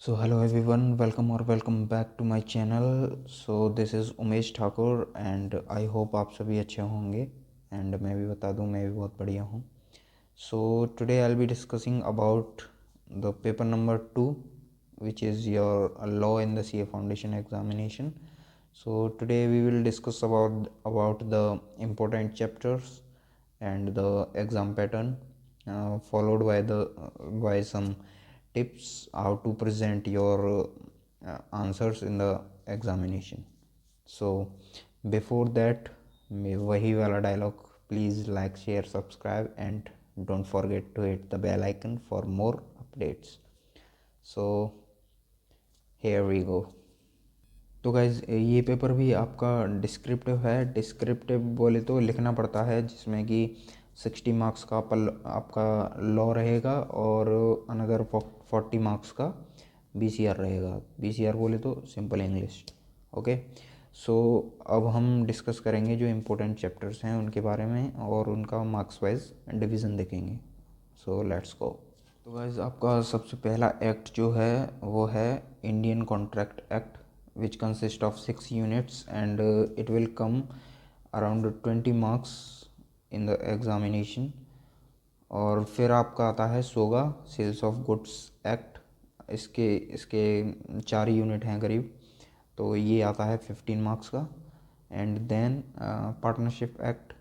So hello everyone, welcome back to my channel. So this is Umesh Thakur and I hope आप सभी अच्छे होंगे and मैं भी बता दूं मैं भी बहुत बढ़िया हूँ. So today I'll be discussing about the paper number 2, which is your law in the CA foundation examination. So today we will discuss about the important chapters and the exam pattern, followed by some tips how to present your answers in the examination. So before that, वही वाला dialogue, please like, share, subscribe and don't forget to hit the bell icon for more updates. So here we go. तो guys ये paper भी आपका descriptive है. Descriptive बोले तो लिखना पड़ता है, जिसमें कि 60 मार्क्स का आपका लॉ रहेगा और अनदर 40 मार्क्स का BCR रहेगा. BCR बोले तो सिंपल इंग्लिश. ओके, सो अब हम डिस्कस करेंगे जो इम्पोर्टेंट चैप्टर्स हैं उनके बारे में और उनका मार्क्स वाइज डिवीज़न देखेंगे. So let's go. तो गाइज आपका सबसे पहला एक्ट जो है वो है Indian contract act, which consists of 6 units and it will come around 20 marks in the examination. और फिर आपका आता है सोगा सेल्स ऑफ गुड्स एक्ट. इसके इसके 4 यूनिट हैं करीब, तो ये आता है 15 मार्क्स का. एंड देन पार्टनरशिप एक्ट,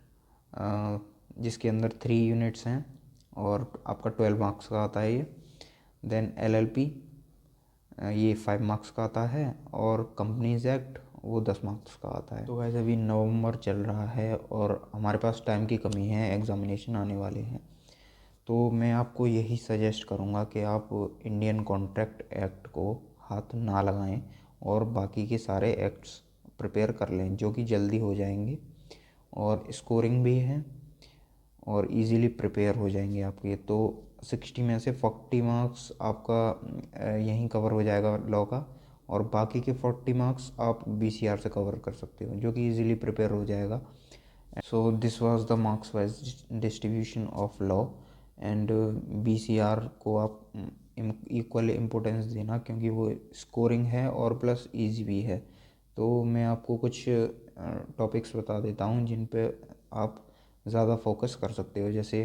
जिसके अंदर 3 यूनिट्स हैं और आपका 12 मार्क्स का आता है ये. देन LLP, ये 5 मार्क्स का आता है. और कंपनीज एक्ट वो 10 मार्क्स का आता है. तो वैसे अभी नवंबर चल रहा है और हमारे पास टाइम की कमी है, एग्ज़ामिनेशन आने वाले हैं. तो मैं आपको यही सजेस्ट करूँगा कि आप इंडियन कॉन्ट्रैक्ट एक्ट को हाथ ना लगाएं और बाकी के सारे एक्ट्स प्रिपेयर कर लें, जो कि जल्दी हो जाएंगे और स्कोरिंग भी है और इजीली प्रिपेयर हो जाएंगे आपके. तो 60 में से 40 मार्क्स आपका यहीं कवर हो जाएगा लॉ का, और बाकी के 40 मार्क्स आप BCR से कवर कर सकते हो, जो कि इजीली प्रिपेयर हो जाएगा. So this was the marks wise distribution of law. And BCR को आप इक्वल इम्पोर्टेंस देना, क्योंकि वो स्कोरिंग है और प्लस ईजी भी है. तो मैं आपको कुछ टॉपिक्स बता देता हूँ जिन पे आप ज़्यादा फोकस कर सकते हो. जैसे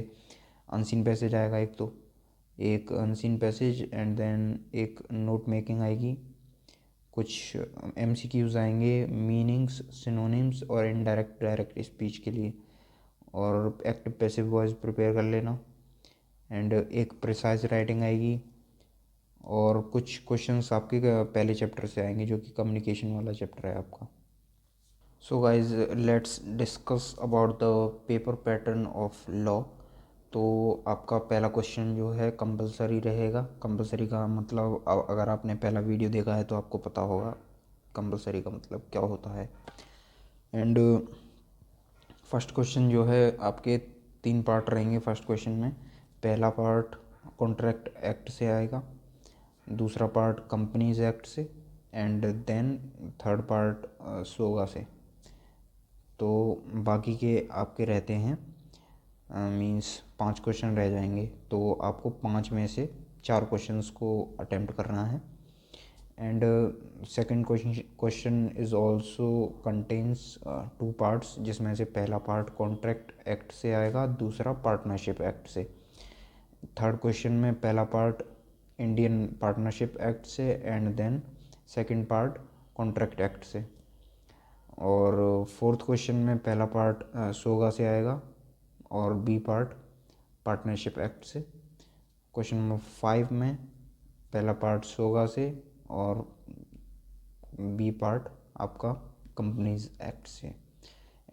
अनसीन पैसेज आएगा एक अनसीन पैसेज, एंड देन एक नोट मेकिंग आएगी, कुछ MCQs आएंगे, मीनिंग्स, सिनोनिम्स और इनडायरेक्ट डायरेक्ट स्पीच के लिए, और एक्टिव पैसिव वॉइस प्रिपेयर कर लेना. एंड एक प्रिसाइज राइटिंग आएगी और कुछ क्वेश्चंस आपके पहले चैप्टर से आएंगे, जो कि कम्युनिकेशन वाला चैप्टर है आपका. So guys let's discuss about the paper pattern of law. तो आपका पहला क्वेश्चन जो है कंपलसरी रहेगा. कंपलसरी का मतलब, अगर आपने पहला वीडियो देखा है तो आपको पता होगा कंपलसरी का मतलब क्या होता है. एंड फर्स्ट क्वेश्चन जो है आपके 3 पार्ट रहेंगे. फर्स्ट क्वेश्चन में पहला पार्ट कॉन्ट्रैक्ट एक्ट से आएगा, दूसरा पार्ट कंपनीज एक्ट से, एंड देन थर्ड पार्ट सोगा से. तो बाकी के आपके रहते हैं मींस 5 क्वेश्चन रह जाएंगे. तो आपको 5 में से 4 क्वेश्चंस को अटेम्प्ट करना है. And second question is also contains 2 parts, जिसमें से पहला पार्ट कॉन्ट्रैक्ट एक्ट से आएगा, दूसरा पार्टनरशिप एक्ट से. थर्ड क्वेश्चन में पहला पार्ट इंडियन पार्टनरशिप एक्ट से, and then second part contract act से. और फोर्थ क्वेश्चन में पहला पार्ट सोगा से आएगा और बी पार्ट पार्टनरशिप एक्ट से. क्वेश्चन नंबर 5 में पहला पार्ट सोगा से और बी पार्ट आपका कंपनीज एक्ट से.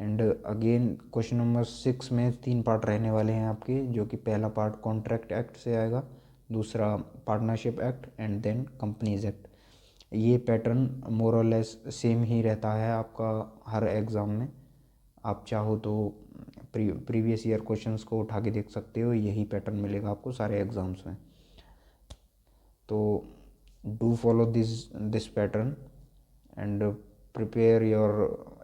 एंड अगेन क्वेश्चन नंबर 6 में 3 पार्ट रहने वाले हैं आपके, जो कि पहला पार्ट कॉन्ट्रैक्ट एक्ट से आएगा, दूसरा partnership act, and then companies act. ये पैटर्न मोर और लेस सेम ही रहता है आपका हर एग्ज़ाम में. आप चाहो तो प्रीवियस ईयर क्वेश्चंस को उठा के देख सकते हो, यही पैटर्न मिलेगा आपको सारे एग्ज़ाम्स में. तो do follow this pattern and prepare your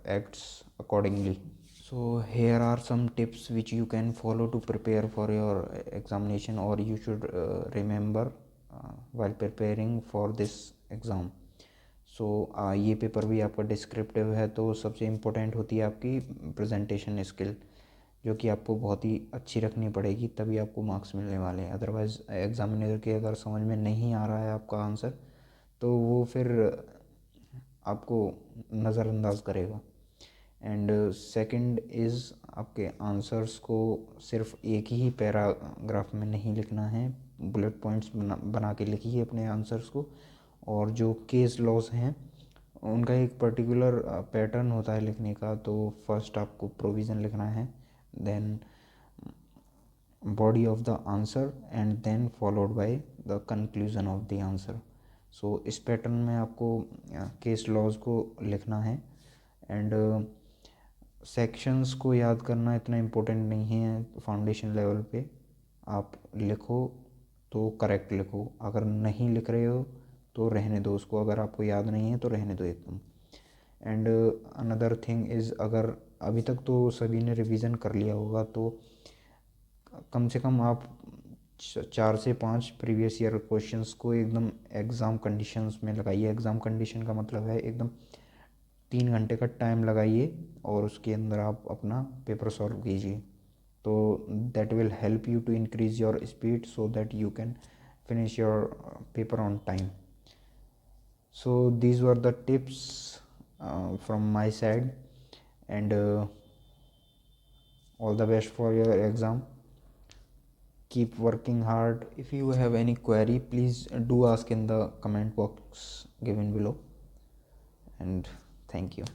acts accordingly. So here are some tips which you can follow to prepare for your examination, or you should remember while preparing for this exam. सो ये paper भी आपका descriptive है, तो सबसे important होती है आपकी presentation skill, जो कि आपको बहुत ही अच्छी रखनी पड़ेगी, तभी आपको मार्क्स मिलने वाले हैं। अदरवाइज़ एग्जामिनर के अगर समझ में नहीं आ रहा है आपका आंसर, तो वो फिर आपको नज़रअंदाज करेगा। एंड सेकंड इज़, आपके आंसर्स को सिर्फ एक ही पैराग्राफ में नहीं लिखना है, बुलेट पॉइंट्स बना के लिखिए अपने आंसर्स को। और जो केस लॉज हैं उनका एक पर्टिकुलर पैटर्न होता है लिखने का। तो फर्स्ट आपको प्रोविज़न लिखना है, then body of the answer, and then followed by the conclusion of the answer. So इस पैटर्न में आपको केस लॉज को लिखना है। एंड सेक्शंस को याद करना इतना इम्पोर्टेंट नहीं है फाउंडेशन लेवल पे। आप लिखो तो करेक्ट लिखो, अगर नहीं लिख रहे हो तो रहने दो उसको, अगर आपको याद नहीं है तो रहने दो एकदम। एंड अनदर थिंग इज़, अगर अभी तक तो सभी ने रिवीजन कर लिया होगा, तो कम से कम आप 4 से 5 प्रीवियस ईयर क्वेश्चंस को एकदम एग्ज़ाम कंडीशंस में लगाइए। एग्ज़ाम कंडीशन का मतलब है एकदम 3 घंटे का टाइम लगाइए और उसके अंदर आप अपना पेपर सॉल्व कीजिए। तो that will help you to increase your speed so that you can finish your paper on time. So these were the tips from my side, and all the best for your exam. Keep working hard. If you have any query, please do ask in the comment box given below, and thank you.